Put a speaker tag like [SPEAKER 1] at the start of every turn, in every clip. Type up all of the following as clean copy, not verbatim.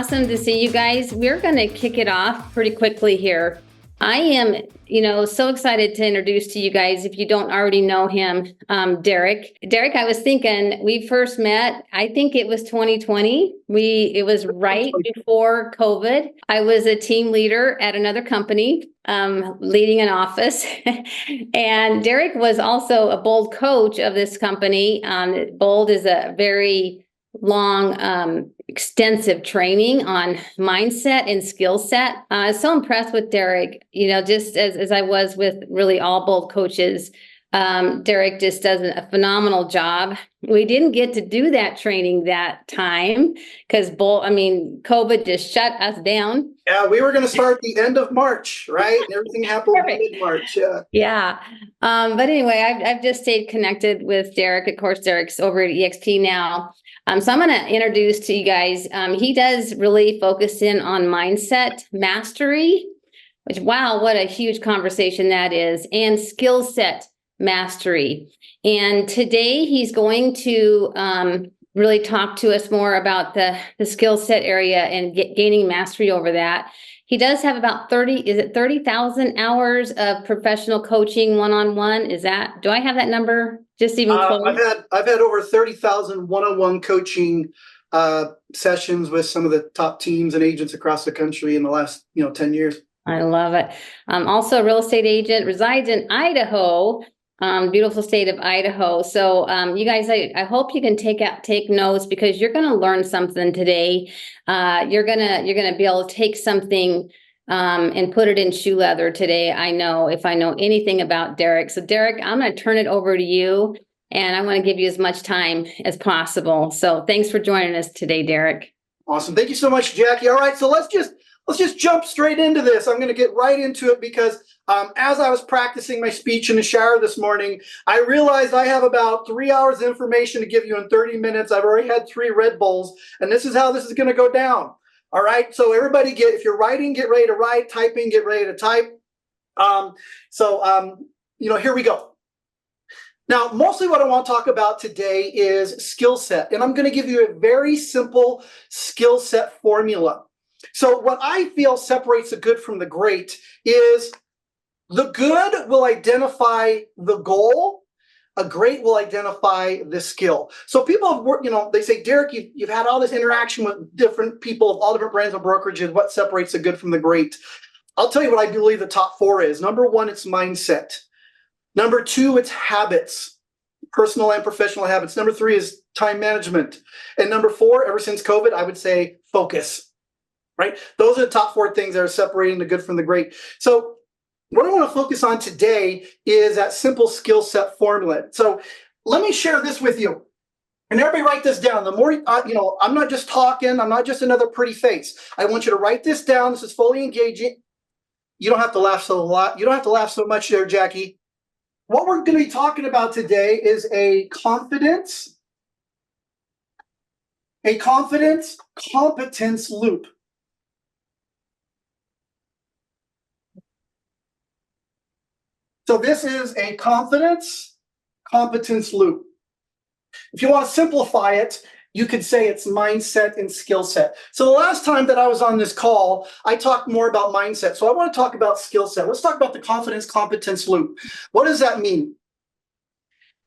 [SPEAKER 1] awesome to see you guys. We're going to kick it off pretty quickly here. I am, so excited to introduce to you guys, if you don't already know him, Derek. Derek, I was thinking we first met, I think it was 2020. It was right before COVID. I was a team leader at another company, leading an office. And Derek was also a Bold coach of this company. Bold is a very long, extensive training on mindset and skill set. I was so impressed with Derek, just as I was with really all Bold coaches. Derek just does a phenomenal job. We didn't get to do that training that time because COVID just shut us down.
[SPEAKER 2] Yeah, we were going to start the end of March, right? And everything happened in mid-March.
[SPEAKER 1] Yeah. But anyway, I've just stayed connected with Derek. Of course, Derek's over at EXP now. So I'm going to introduce to you guys. He does really focus in on mindset mastery, which, wow, what a huge conversation that is, and skill set mastery. And today he's going to really talk to us more about the skill set area and gaining mastery over that. He does have about 30,000 hours of professional coaching one-on-one. Do I have that number just even close?
[SPEAKER 2] I've had over 30,000 one-on-one coaching sessions with some of the top teams and agents across the country in the last 10 years.
[SPEAKER 1] I love it. Also a real estate agent, resides in Idaho. Beautiful state of Idaho. So you guys, I hope you can take notes because you're going to learn something today. You're gonna be able to take something and put it in shoe leather today. I know if I know anything about Derek. So Derek, I'm going to turn it over to you, and I want to give you as much time as possible. So thanks for joining us today, Derek.
[SPEAKER 2] Awesome. Thank you so much, Jackie. All right, so let's just jump straight into this. I'm going to get right into it because as I was practicing my speech in the shower this morning, I realized I have about 3 hours of information to give you in 30 minutes. I've already had 3 Red Bulls, and this is how this is going to go down. All right. So everybody if you're writing, get ready to write, typing, get ready to type. Here we go. Now, mostly what I want to talk about today is skill set, and I'm going to give you a very simple skill set formula. So what I feel separates the good from the great is the good will identify the goal. A great will identify the skill. So people have worked, they say, Derek, you've had all this interaction with different people of all different brands of brokerages. What separates the good from the great? I'll tell you what I believe the top 4 is. Number 1, it's mindset. Number 2, it's habits, personal and professional habits. Number 3 is time management. And number 4, ever since COVID, I would say focus. Right? Those are the top 4 things that are separating the good from the great. So what I want to focus on today is that simple skill set formula. So let me share this with you. And everybody write this down. The more, I'm not just talking. I'm not just another pretty face. I want you to write this down. This is fully engaging. You don't have to laugh so much there, Jackie. What we're going to be talking about today is a confidence competence loop. So this is a competence loop. If you want to simplify it, you could say it's mindset and skill set. So the last time that I was on this call, I talked more about mindset. So I want to talk about skill set. Let's talk about the confidence competence loop. What does that mean?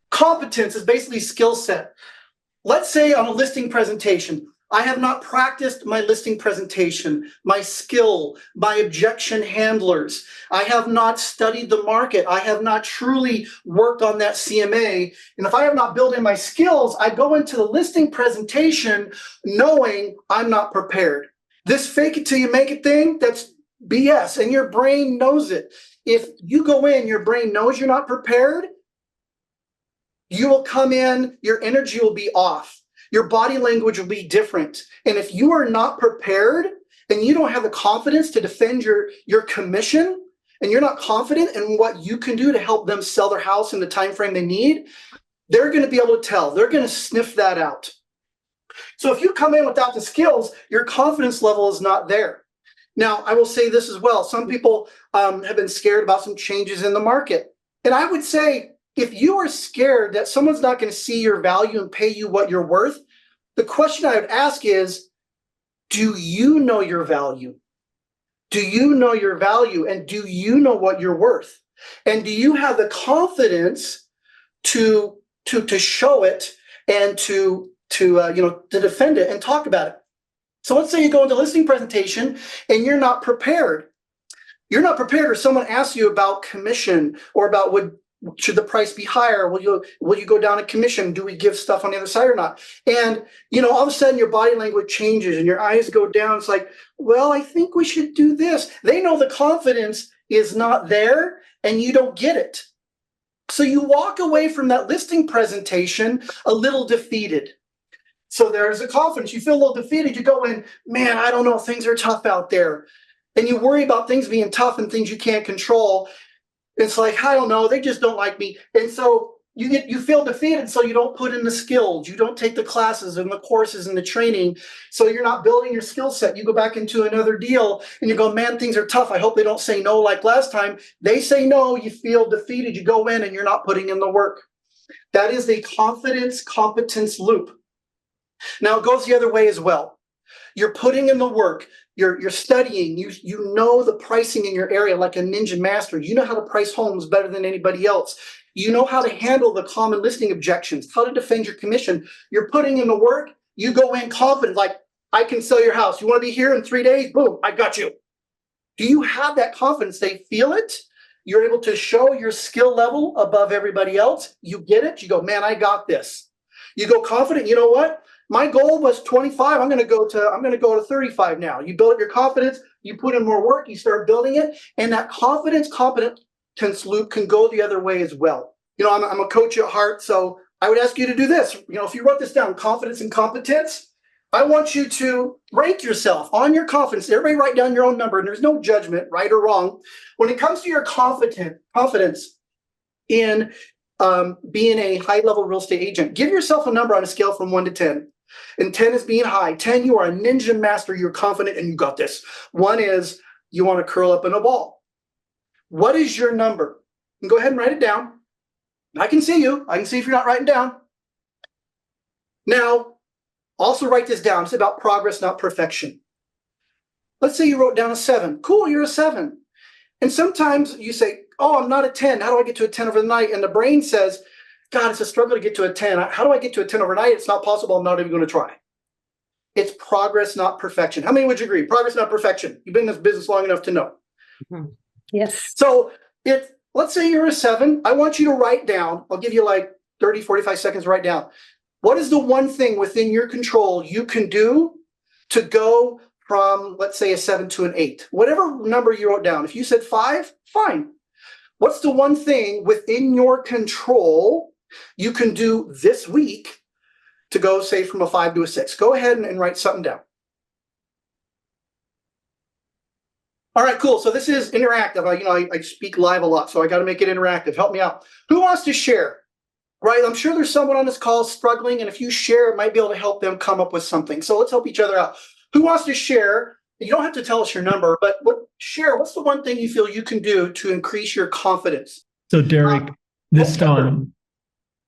[SPEAKER 2] Competence is basically skill set. Let's say on a listing presentation, I have not practiced my listing presentation, my skill, my objection handlers. I have not studied the market. I have not truly worked on that CMA. And if I have not built in my skills, I go into the listing presentation knowing I'm not prepared. This fake it till you make it thing, that's BS, and your brain knows it. If you go in, your brain knows you're not prepared, you will come in, your energy will be off. Your body language will be different. And if you are not prepared and you don't have the confidence to defend your commission, and you're not confident in what you can do to help them sell their house in the time frame they need, they're going to be able to tell. They're going to sniff that out. So if you come in without the skills, your confidence level is not there. Now, I will say this as well. Some people have been scared about some changes in the market. And I would say, if you are scared that someone's not going to see your value and pay you what you're worth, the question I would ask is, Do you know your value? Do you know your value? And do you know what you're worth? And do you have the confidence to show it and to defend it and talk about it? So let's say you go into listing presentation and you're not prepared. You're not prepared, or someone asks you about commission or about should the price be higher? Will you go down a commission? Do we give stuff on the other side or not? And all of a sudden your body language changes and your eyes go down. It's like, well, I think we should do this. They know the confidence is not there and you don't get it. So you walk away from that listing presentation a little defeated. So there's a confidence. You feel a little defeated. You go in, man, I don't know, things are tough out there. And you worry about things being tough and things you can't control. It's like, I don't know, they just don't like me. And so you feel defeated, so you don't put in the skills. You don't take the classes and the courses and the training. So you're not building your skill set. You go back into another deal and you go, man, things are tough. I hope they don't say no like last time. They say no, you feel defeated. You go in and you're not putting in the work. That is a confidence competence loop. Now it goes the other way as well. You're putting in the work. You're studying. You know the pricing in your area like a ninja master. You know how to price homes better than anybody else. You know how to handle the common listing objections, how to defend your commission. You're putting in the work. You go in confident, like, I can sell your house. You want to be here in 3 days? Boom, I got you. Do you have that confidence? They feel it. You're able to show your skill level above everybody else. You get it. You go, man, I got this. You go confident. You know what? My goal was 25. I'm going to go to 35 now. You build up your confidence. You put in more work. You start building it, and that confidence competence loop can go the other way as well. I'm a coach at heart, so I would ask you to do this. If you wrote this down, confidence and competence, I want you to rank yourself on your confidence. Everybody write down your own number, and there's no judgment, right or wrong. When it comes to your confidence in being a high-level real estate agent, give yourself a number on a scale from 1 to 10. And 10 is being high. 10, you are a ninja master. You're confident and you got this. 1 is you want to curl up in a ball. What is your number? And go ahead and write it down. I can see you. I can see if you're not writing down. Now, also write this down. It's about progress, not perfection. Let's say you wrote down a 7. Cool, you're a 7. And sometimes you say, oh, I'm not a 10. How do I get to a 10 overnight? And the brain says, God, it's a struggle to get to a 10. How do I get to a 10 overnight? It's not possible. I'm not even going to try. It's progress, not perfection. How many would you agree? Progress, not perfection. You've been in this business long enough to know.
[SPEAKER 1] Mm-hmm. Yes.
[SPEAKER 2] So let's say you're a 7. I want you to write down. I'll give you like 30, 45 seconds to write down. What is the one thing within your control you can do to go from, let's say, a 7 to an 8? Whatever number you wrote down. If you said 5, fine. What's the one thing within your control you can do this week to go, say, from a 5 to a 6? Go ahead and write something down. All right, cool. So this is interactive. I speak live a lot, so I got to make it interactive. Help me out. Who wants to share? Right? I'm sure there's someone on this call struggling, and if you share, it might be able to help them come up with something. So let's help each other out. Who wants to share? You don't have to tell us your number, but share. What's the one thing you feel you can do to increase your confidence?
[SPEAKER 3] So Derek, this time,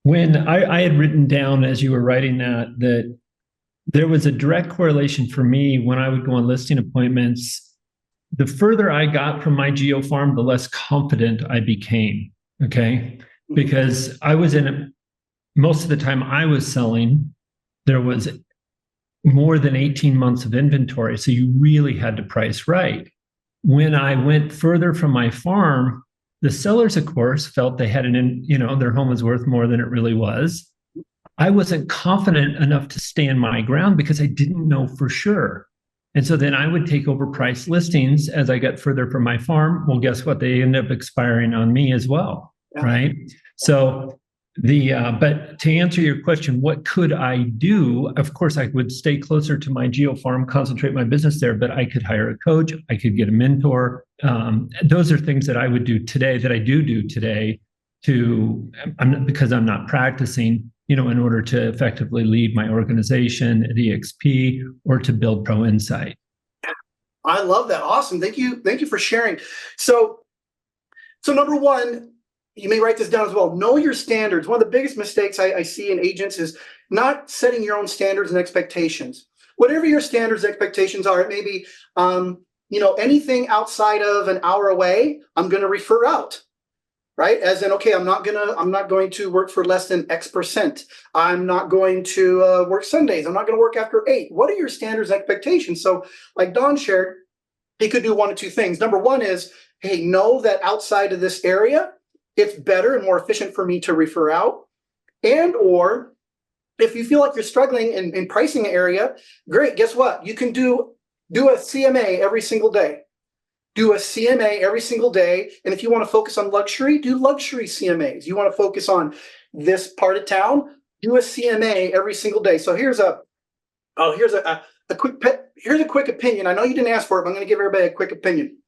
[SPEAKER 3] when I had written down as you were writing that there was a direct correlation for me when I would go on listing appointments. The further I got from my geo farm, the less confident I became. Okay. Because I was most of the time I was selling, there was more than 18 months of inventory. So you really had to price right. When I went further from my farm, the sellers, of course, felt they had their home was worth more than it really was. I wasn't confident enough to stand my ground because I didn't know for sure. And so then I would take overpriced listings as I got further from my farm. Well, guess what? They end up expiring on me as well, right? So but to answer your question, what could I do? Of course, I would stay closer to my geo farm, concentrate my business there, but I could hire a coach. I could get a mentor. Those are things that I would do today, that I do today because I'm not practicing, in order to effectively lead my organization at EXP or to build Pro Insight.
[SPEAKER 2] I love that. Awesome. Thank you. Thank you for sharing. So number one, you may write this down as well. Know your standards. One of the biggest mistakes I see in agents is not setting your own standards and expectations. whatever your standards expectations are, it may be, anything outside of an hour away, I'm going to refer out. Right? As in, okay, I'm not going to work for less than X%. I'm not going to work Sundays. I'm not going to work after 8. What are your standards expectations? So like Don shared, he could do one of two things. Number one is, hey, know that outside of this area, it's better and more efficient for me to refer out. And or if you feel like you're struggling in pricing area, great, guess what? You can do a CMA every single day. Do a CMA every single day. And if you want to focus on luxury, do luxury CMAs. You want to focus on this part of town, do a CMA every single day. So here's a quick opinion. I know you didn't ask for it, but I'm going to give everybody a quick opinion.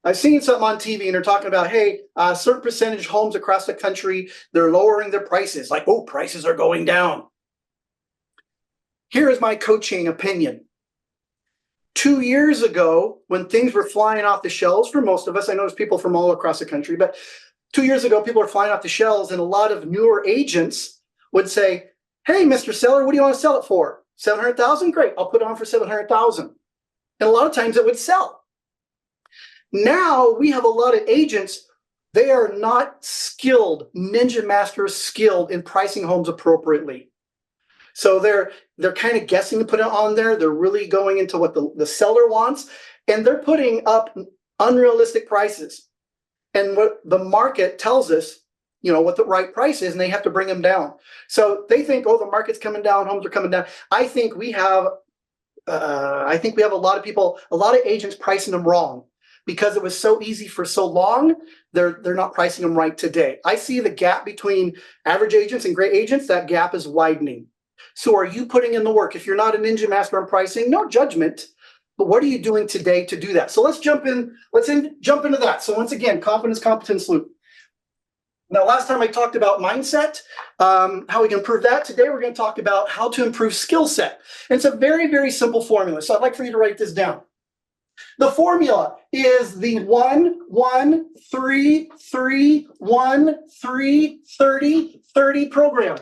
[SPEAKER 2] I've seen something on TV and they're talking about, hey, a certain percentage of homes across the country, they're lowering their prices. Like, oh, prices are going down. Here is my coaching opinion. 2 years ago, when things were flying off the shelves for most of us, I know there's people from all across the country, but 2 years ago, people were flying off the shelves, and a lot of newer agents would say, hey, Mr. Seller, what do you want to sell it for? 700,000? Great, I'll put it on for 700,000. And a lot of times it would sell. Now we have a lot of agents, they are not skilled, ninja master skilled in pricing homes appropriately. So they're kind of guessing to put it on there. They're really going into what the seller wants, and they're putting up unrealistic prices. And what the market tells us, what the right price is, and they have to bring them down. So they think, oh, the market's coming down, homes are coming down. I think we have a lot of people, a lot of agents pricing them wrong because it was so easy for so long. They're not pricing them right today. I see the gap between average agents and great agents. That gap is widening. So are you putting in the work? If you're not a ninja master on pricing, no judgment, but what are you doing today to do that? So let's jump in. Jump into that. So once again, confidence, competence loop. Now, last time I talked about mindset, how we can improve that. Today, we're going to talk about how to improve skill set. And it's a very, very simple formula. So I'd like for you to write this down. The formula is the 1, 1, 3, 3, 1, 3, 30, 30 program.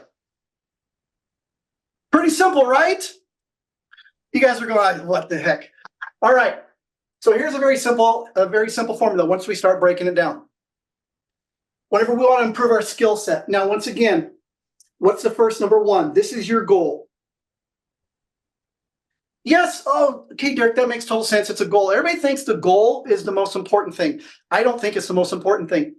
[SPEAKER 2] Pretty simple, right? You guys are going, what the heck? All right. So here's a very simple formula once we start breaking it down. Whenever we want to improve our skill set. Now, once again, what's the first number one? This is your goal. Yes. Oh, okay, Derek, that makes total sense. It's a goal. Everybody thinks the goal is the most important thing. I don't think it's the most important thing.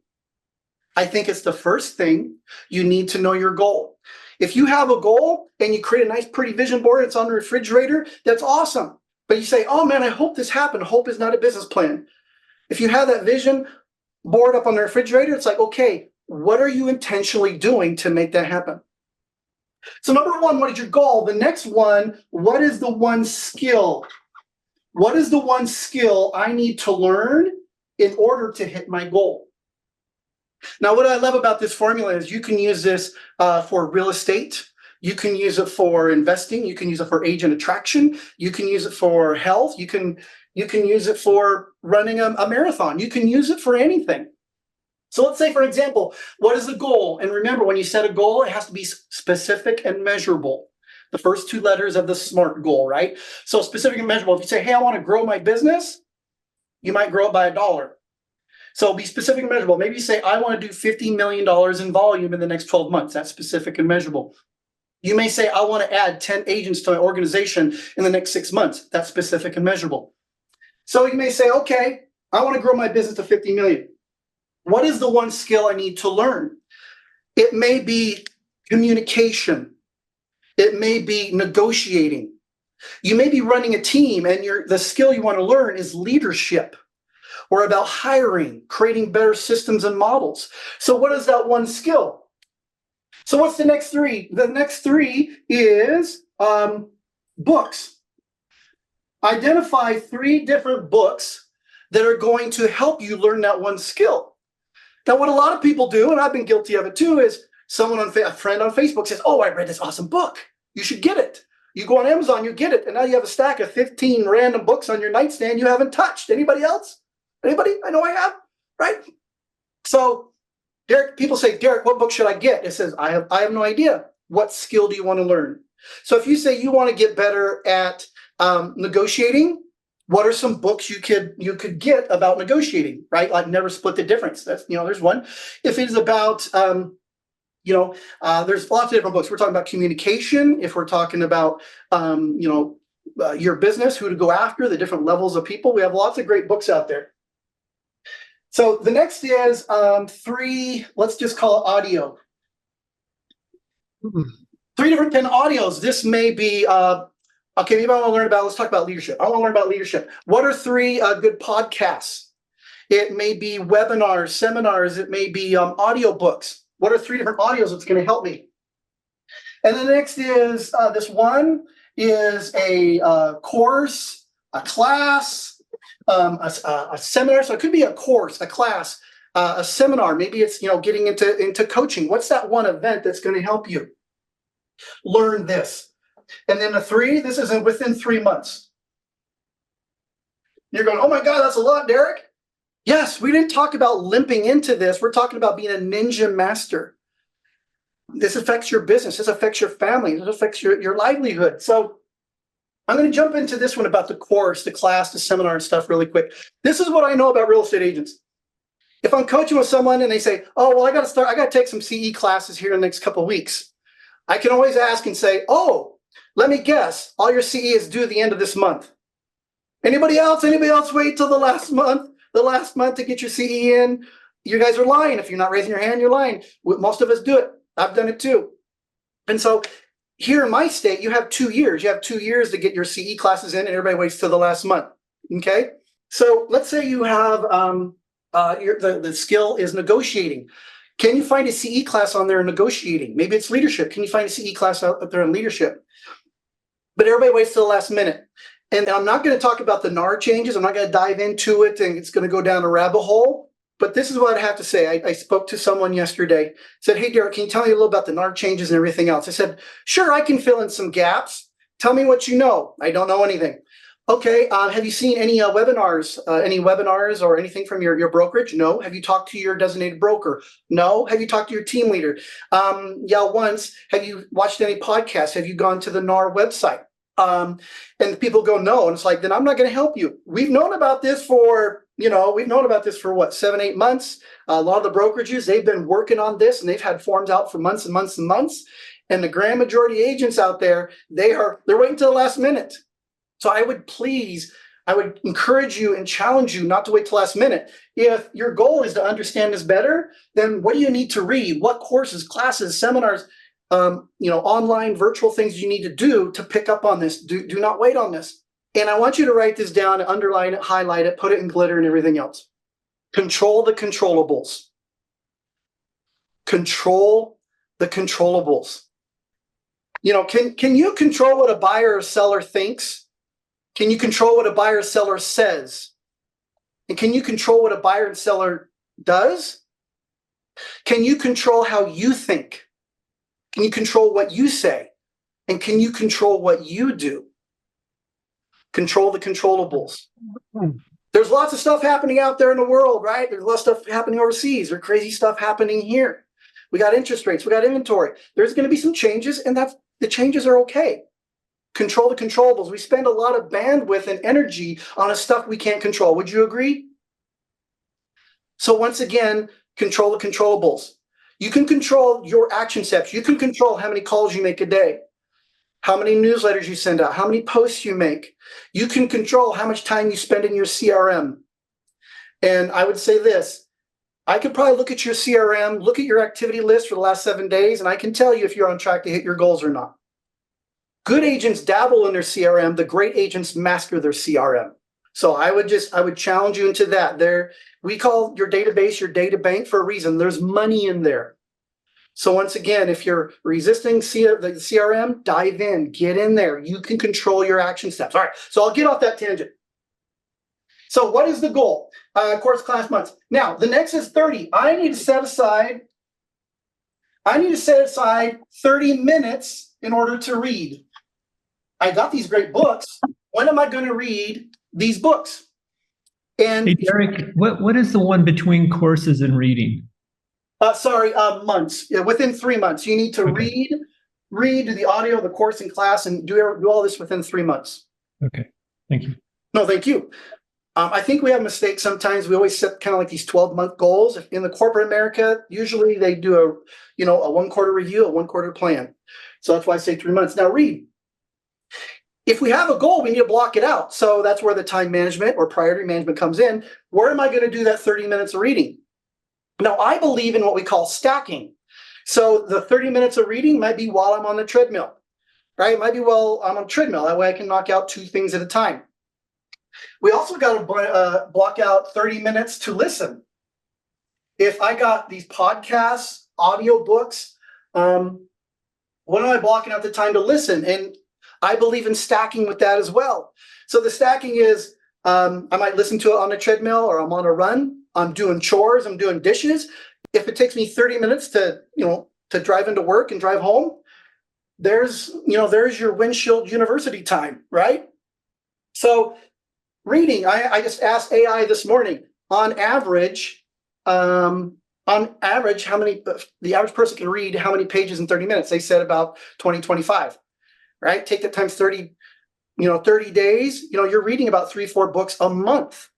[SPEAKER 2] I think it's the first thing. You need to know your goal. If you have a goal and you create a nice, pretty vision board, it's on the refrigerator, that's awesome. But you say, oh man, I hope this happened. Hope is not a business plan. If you have that vision board up on the refrigerator, it's like, okay, what are you intentionally doing to make that happen? So number one, what is your goal? The next one, what is the one skill? What is the one skill I need to learn in order to hit my goal? Now, what I love about this formula is you can use this for real estate. You can use it for investing. You can use it for agent attraction. You can use it for health. You can use it for running a marathon. You can use it for anything. So let's say, for example, what is the goal? And remember, when you set a goal, it has to be specific and measurable. The first two letters of the SMART goal, right? So specific and measurable. If you say, hey, I want to grow my business, you might grow it by $1. So be specific and measurable. Maybe you say, I want to do $50 million in volume in the next 12 months. That's specific and measurable. You may say, I want to add 10 agents to my organization in the next 6 months. That's specific and measurable. So you may say, okay, I want to grow my business to 50 million. What is the one skill I need to learn? It may be communication. It may be negotiating. You may be running a team and the skill you want to learn is leadership, or about hiring, creating better systems and models. So what is that one skill? So what's the next three? The next three is books. Identify 3 different books that are going to help you learn that one skill. Now, what a lot of people do, and I've been guilty of it too, is a friend on Facebook says, oh, I read this awesome book. You should get it. You go on Amazon, you get it. And now you have a stack of 15 random books on your nightstand you haven't touched. Anybody else? Anybody? I know I have, right? So Derek, people say, Derek, what book should I get? It says, I have no idea. What skill do you want to learn? So if you say you want to get better at negotiating, what are some books you could get about negotiating, right? Like Never Split the Difference. That's, there's one. If it is about, there's lots of different books. We're talking about communication. If we're talking about, your business, who to go after, the different levels of people. We have lots of great books out there. So the next is 3, let's just call it audio. 3 different pen audios. This may be, okay, maybe I want to learn about, let's talk about leadership. I want to learn about leadership. What are 3 good podcasts? It may be webinars, seminars. It may be audio books. What are 3 different audios that's going to help me? And the next is this one is a course, a class, a seminar. So it could be a course, a class, a seminar. Maybe it's getting into coaching. What's that one event that's going to help you learn this? And then the 3, this is within 3 months. You're going, oh my God, that's a lot, Derek. Yes, we didn't talk about limping into this. We're talking about being a ninja master. This affects your business. This affects your family. This affects your livelihood. So I'm going to jump into this one about the course, the class, the seminar and stuff really quick. This is what I know about real estate agents. If I'm coaching with someone and they say, oh, well, I got to take some CE classes here in the next couple of weeks. I can always ask and say, oh, let me guess, all your CE is due at the end of this month. Anybody else wait till the last month to get your CE in? You guys are lying. If you're not raising your hand, you're lying. Most of us do it. I've done it too. And so here in my state, you have 2 years. You have 2 years to get your CE classes in, and everybody waits till the last month. Okay? So let's say you have the skill is negotiating. Can you find a CE class on there in negotiating? Maybe it's leadership. Can you find a CE class out there in leadership? But everybody waits till the last minute. And I'm not going to talk about the NAR changes. I'm not going to dive into it, and it's going to go down a rabbit hole. But this is what I have to say. I spoke to someone yesterday, said, hey, Derek, can you tell me a little about the NAR changes and everything else? I said, sure, I can fill in some gaps. Tell me what you know. I don't know anything. Okay, have you seen any webinars or anything from your brokerage? No. Have you talked to your designated broker? No. Have you talked to your team leader? Yeah, once. Have you watched any podcasts? Have you gone to the NAR website? And people go, no. And it's like, then I'm not going to help you. We've known about this for what, 7-8 months. A lot of the brokerages, they've been working on this and they've had forms out for months and months and months. And the grand majority of agents out there, they're waiting till the last minute. So I would encourage you and challenge you not to wait till last minute. If your goal is to understand this better, then what do you need to read? What courses, classes, seminars, online virtual things you need to do to pick up on this? Do not wait on this. And I want you to write this down, underline it, highlight it, put it in glitter and everything else. Control the controllables. Control the controllables. Can you control what a buyer or seller thinks? Can you control what a buyer or seller says? And can you control what a buyer and seller does? Can you control how you think? Can you control what you say? And can you control what you do? Control the controllables. There's lots of stuff happening out there in the world, right? There's a lot of stuff happening overseas. There's crazy stuff happening here. We got interest rates. We got inventory. There's going to be some changes, and the changes are okay. Control the controllables. We spend a lot of bandwidth and energy on stuff we can't control. Would you agree? So once again, control the controllables. You can control your action steps. You can control how many calls you make a day, how many newsletters you send out, how many posts you make. You can control how much time you spend in your CRM. And I would say this, I could probably look at your CRM, look at your activity list for the last 7 days, and I can tell you if you're on track to hit your goals or not. Good agents dabble in their CRM. The great agents master their CRM. So I would challenge you into that. We call your database your data bank for a reason. There's money in there. So once again, if you're resisting the CRM, dive in, get in there. You can control your action steps. All right, so I'll get off that tangent. So what is the goal? Course, class, months. Now, the next is 30. I need to set aside 30 minutes in order to read. I got these great books. When am I going to read these books? And
[SPEAKER 3] hey, Derek, what is the one between courses and reading?
[SPEAKER 2] Months. Yeah, within 3 months, you need to read read, do the audio, the course and class, and do all this within 3 months.
[SPEAKER 3] Okay. Thank you.
[SPEAKER 2] No, thank you. I think we have mistakes sometimes. We always set kind of like these 12-month goals. In the corporate America, usually they do a 1-quarter review, a 1-quarter plan. So that's why I say 3 months. Now read. If we have a goal, we need to block it out. So that's where the time management or priority management comes in. Where am I going to do that 30 minutes of reading? Now, I believe in what we call stacking. So the 30 minutes of reading might be while I'm on the treadmill, right? It might be while I'm on a treadmill. That way I can knock out 2 things at a time. We also got to block out 30 minutes to listen. If I got these podcasts, audio books, when am I blocking out the time to listen? And I believe in stacking with that as well. So the stacking is I might listen to it on a treadmill, or I'm on a run. I'm doing chores. I'm doing dishes. If it takes me 30 minutes to drive into work and drive home, there's your windshield university time, right? So reading, I just asked AI this morning, on average, how many the average person can read how many pages in 30 minutes? They said about 20, 25, right? Take that times 30, 30 days, you're reading about 3-4 books a month,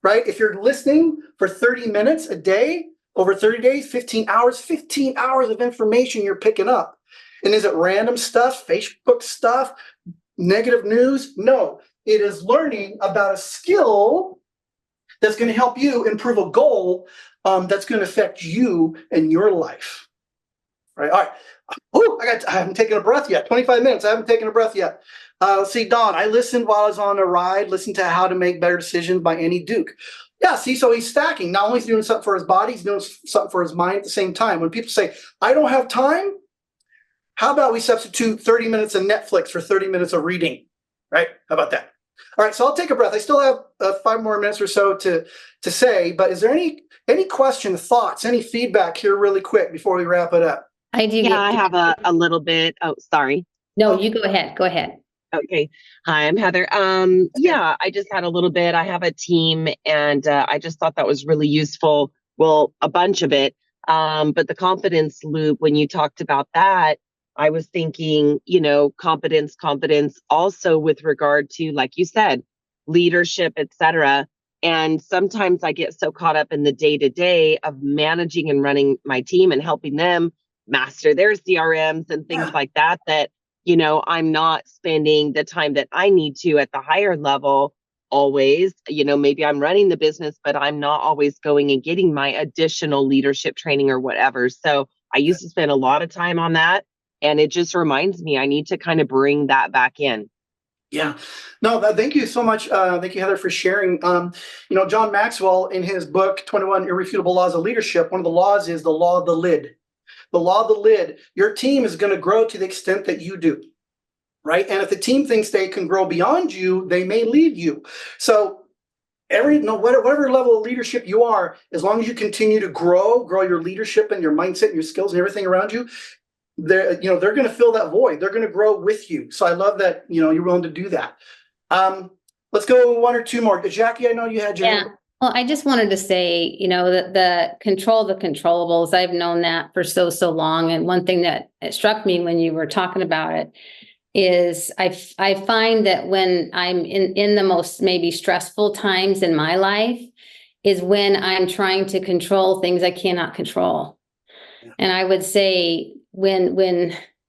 [SPEAKER 2] right? If you're listening for 30 minutes a day, over 30 days, 15 hours of information you're picking up. And is it random stuff, Facebook stuff, negative news? No. It is learning about a skill that's going to help you improve a goal that's going to affect you and your life. Right? All right. Oh, I haven't taken a breath yet. 25 minutes. I haven't taken a breath yet. Let's see, Don. I listened while I was on a ride. Listened to How to Make Better Decisions by Annie Duke. Yeah. See, so he's stacking. Not only is he doing something for his body, he's doing something for his mind at the same time. When people say, "I don't have time," how about we substitute 30 minutes of Netflix for 30 minutes of reading? Right? How about that? All right, so I'll take a breath. I still have 5 more minutes or so to say, but is there any question, thoughts, any feedback here really quick before we wrap it up?
[SPEAKER 1] I do.
[SPEAKER 4] Yeah, I have a little bit. Oh, sorry.
[SPEAKER 1] No, you go ahead. Go ahead.
[SPEAKER 4] Okay. Hi, I'm Heather. Yeah, I just had a little bit. I have a team, and I just thought that was really useful. Well, a bunch of it. But the confidence loop, when you talked about that, I was thinking, competence also with regard to, like you said, leadership, etc. And sometimes I get so caught up in the day-to-day of managing and running my team and helping them master their CRMs and things like that, I'm not spending the time that I need to at the higher level always. Maybe I'm running the business, but I'm not always going and getting my additional leadership training or whatever. So I used to spend a lot of time on that. And it just reminds me, I need to kind of bring that back in.
[SPEAKER 2] Yeah. No, thank you so much. Thank you, Heather, for sharing. John Maxwell, in his book, 21 Irrefutable Laws of Leadership, one of the laws is the law of the lid. The law of the lid. Your team is going to grow to the extent that you do, right? And if the team thinks they can grow beyond you, they may leave you. So whatever level of leadership you are, as long as you continue to grow your leadership and your mindset and your skills and everything around you, they're going to fill that void. They're going to grow with you. So I love that, you're willing to do that. Let's go 1 or 2 more. Jackie, I know you had your hand.
[SPEAKER 1] Well, I just wanted to say, that the controllables, I've known that for so long. And one thing that struck me when you were talking about it is I find that when I'm in the most maybe stressful times in my life is when I'm trying to control things I cannot control. Yeah. And I would say when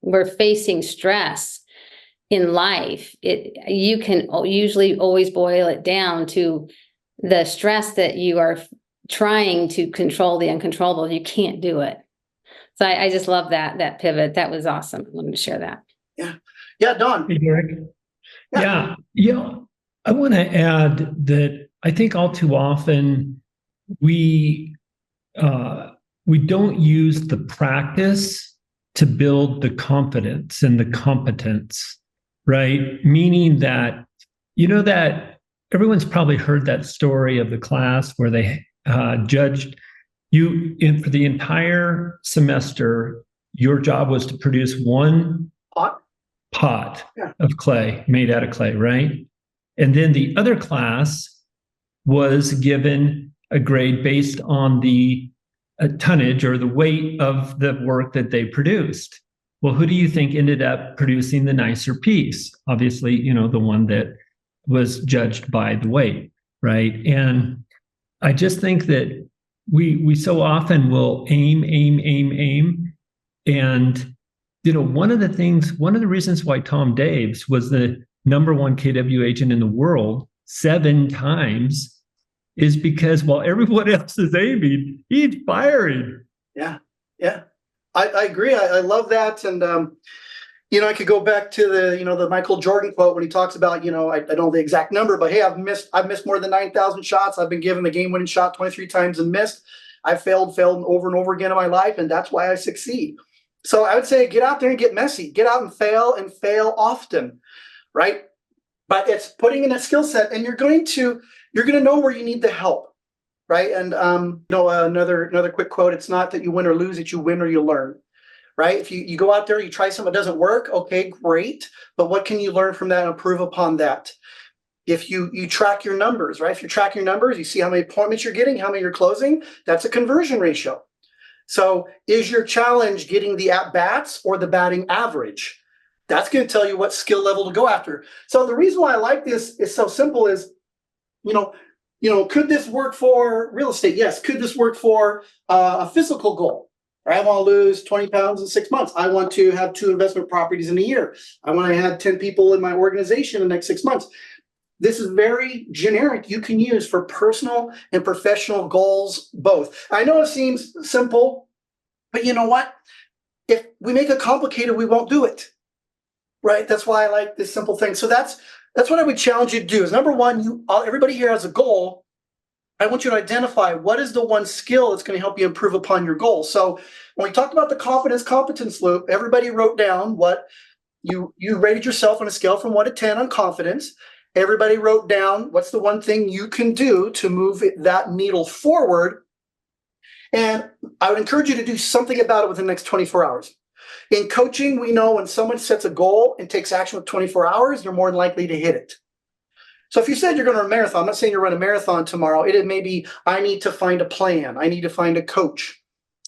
[SPEAKER 1] we're facing stress in life, you can usually always boil it down to the stress that you are trying to control the uncontrollable. You can't do it. So I just love that pivot. That was awesome. I wanted to share that.
[SPEAKER 2] Yeah, Don.
[SPEAKER 3] Hey, Derek. Yeah. I want to add that I think all too often we don't use the practice to build the confidence and the competence, right? Meaning that, that everyone's probably heard that story of the class where they judged you for the entire semester. Your job was to produce one pot of clay, made out of clay, right? And then the other class was given a grade based on the tonnage or the weight of the work that they produced. well, who do you think ended up producing the nicer piece? Obviously, the one that was judged by the weight, right? And I just think that we so often will aim. And, one of the reasons why Tom Daves was the #1 KW agent in the world 7 times is because while everyone else is aiming, he's firing.
[SPEAKER 2] Yeah. I agree. I love that. And, I could go back to the Michael Jordan quote when he talks about, I don't know the exact number, but hey, I've missed more than 9,000 shots. I've been given the game-winning shot 23 times and missed. I've failed over and over again in my life, and that's why I succeed. So I would say get out there and get messy. Get out and fail often, right? But it's putting in a skill set, and you're going to know where you need the help, right? And another quick quote: "It's not that you win or lose; it's you win or you learn." Right? If you go out there, you try something that doesn't work, okay, great. But what can you learn from that and improve upon that? If you track your numbers, right? If you track your numbers, you see how many appointments you're getting, how many you're closing. That's a conversion ratio. So is your challenge getting the at-bats or the batting average? That's going to tell you what skill level to go after. So the reason why I like this is so simple is, could this work for real estate? Yes. Could this work for a physical goal? I want to lose 20 pounds in 6 months. I want to have 2 investment properties in a year. I want to have 10 people in my organization in the next 6 months. This is very generic. You can use for personal and professional goals, both. I know it seems simple, but you know what? If we make it complicated, we won't do it, right? That's why I like this simple thing. So that's what I would challenge you to do is, number one, everybody here has a goal. I want you to identify what is the one skill that's going to help you improve upon your goal. So when we talked about the competence loop, everybody wrote down what you rated yourself on a scale from 1 to 10 on confidence. Everybody wrote down what's the one thing you can do to move that needle forward. And I would encourage you to do something about it within the next 24 hours. In coaching, we know when someone sets a goal and takes action with 24 hours, you're more than likely to hit it. So if you said you're going to run a marathon, I'm not saying you run a marathon tomorrow. It may be, I need to find a plan. I need to find a coach,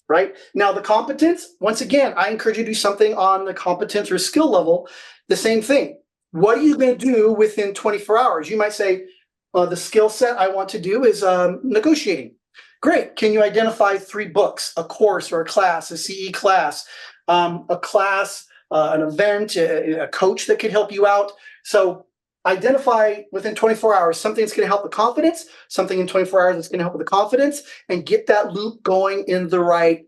[SPEAKER 2] right? Now, the competence, once again, I encourage you to do something on the competence or skill level. The same thing. What are you going to do within 24 hours? You might say, the skill set I want to do is negotiating. Great. Can you identify 3 books, a course or a class, a CE class, a class, an event, a coach that could help you out? So identify within 24 hours something that's going to help the confidence, something in 24 hours that's going to help with the confidence, and get that loop going in the right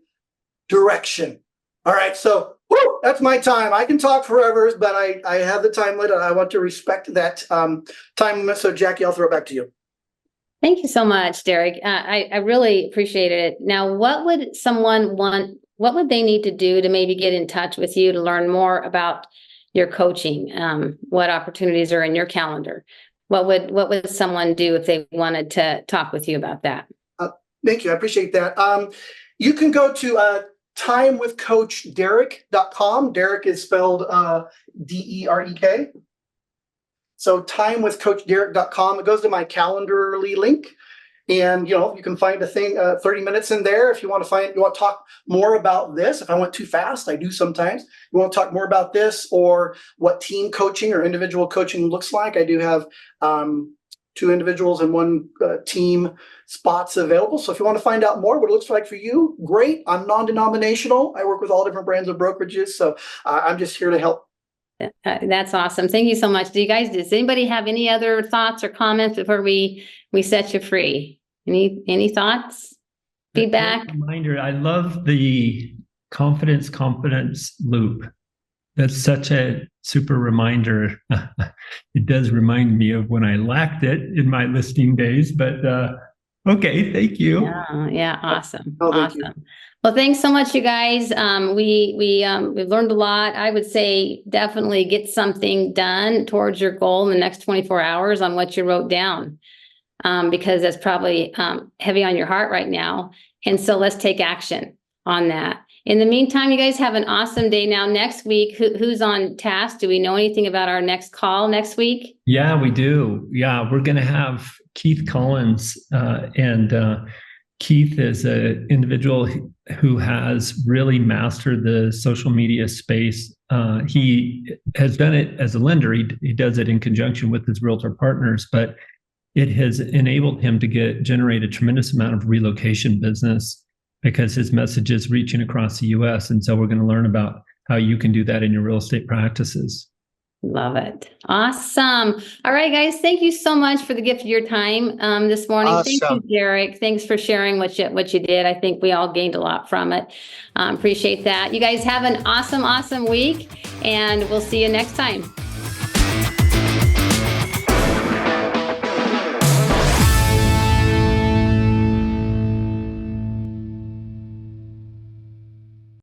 [SPEAKER 2] direction. All right, so that's my time. I can talk forever, but I have the time limit. I want to respect that time limit. So Jackie, I'll throw it back to you.
[SPEAKER 1] Thank you so much, Derek. I really appreciate it. Now, what would someone want? What would they need to do to maybe get in touch with you to learn more about your coaching? What opportunities are in your calendar? What would someone do if they wanted to talk with you about that?
[SPEAKER 2] Thank you. I appreciate that. You can go to timewithcoachderek.com. Derek is spelled DEREK. So timewithcoachderek.com. It goes to my Calendarly link. And, you can find a thing, 30 minutes in there. If you want to talk more about this, if I went too fast, I do sometimes. You want to talk more about this or what team coaching or individual coaching looks like. I do have 2 individuals and 1 team spots available. So if you want to find out more what it looks like for you, great. I'm non-denominational. I work with all different brands of brokerages. So I'm just here to help.
[SPEAKER 1] That's awesome. Thank you so much. Does anybody have any other thoughts or comments before we set you free? Any thoughts? Feedback?
[SPEAKER 3] Reminder, I love the confidence loop. That's such a super reminder. It does remind me of when I lacked it in my listing days, but okay, thank you.
[SPEAKER 1] Yeah, awesome.
[SPEAKER 2] Thank you.
[SPEAKER 1] Well, thanks so much, you guys. We've learned a lot. I would say definitely get something done towards your goal in the next 24 hours on what you wrote down, because that's probably heavy on your heart right now. And so let's take action on that. In the meantime, you guys have an awesome day. Now, next week, who's on task? Do we know anything about our next call next week?
[SPEAKER 3] Yeah, we do. Yeah, we're going to have Keith Collins and Keith is an individual who has really mastered the social media space. He has done it as a lender. He does it in conjunction with his realtor partners, but it has enabled him to generate a tremendous amount of relocation business because his message is reaching across the U.S. And so we're going to learn about how you can do that in your real estate practices.
[SPEAKER 1] Love it. Awesome. All right, guys. Thank you so much for the gift of your time this morning. Thank
[SPEAKER 2] Awesome.
[SPEAKER 1] you, Derek. Thanks for sharing what you did. I think we all gained a lot from it. Appreciate that. You guys have an awesome week, and we'll see you next time.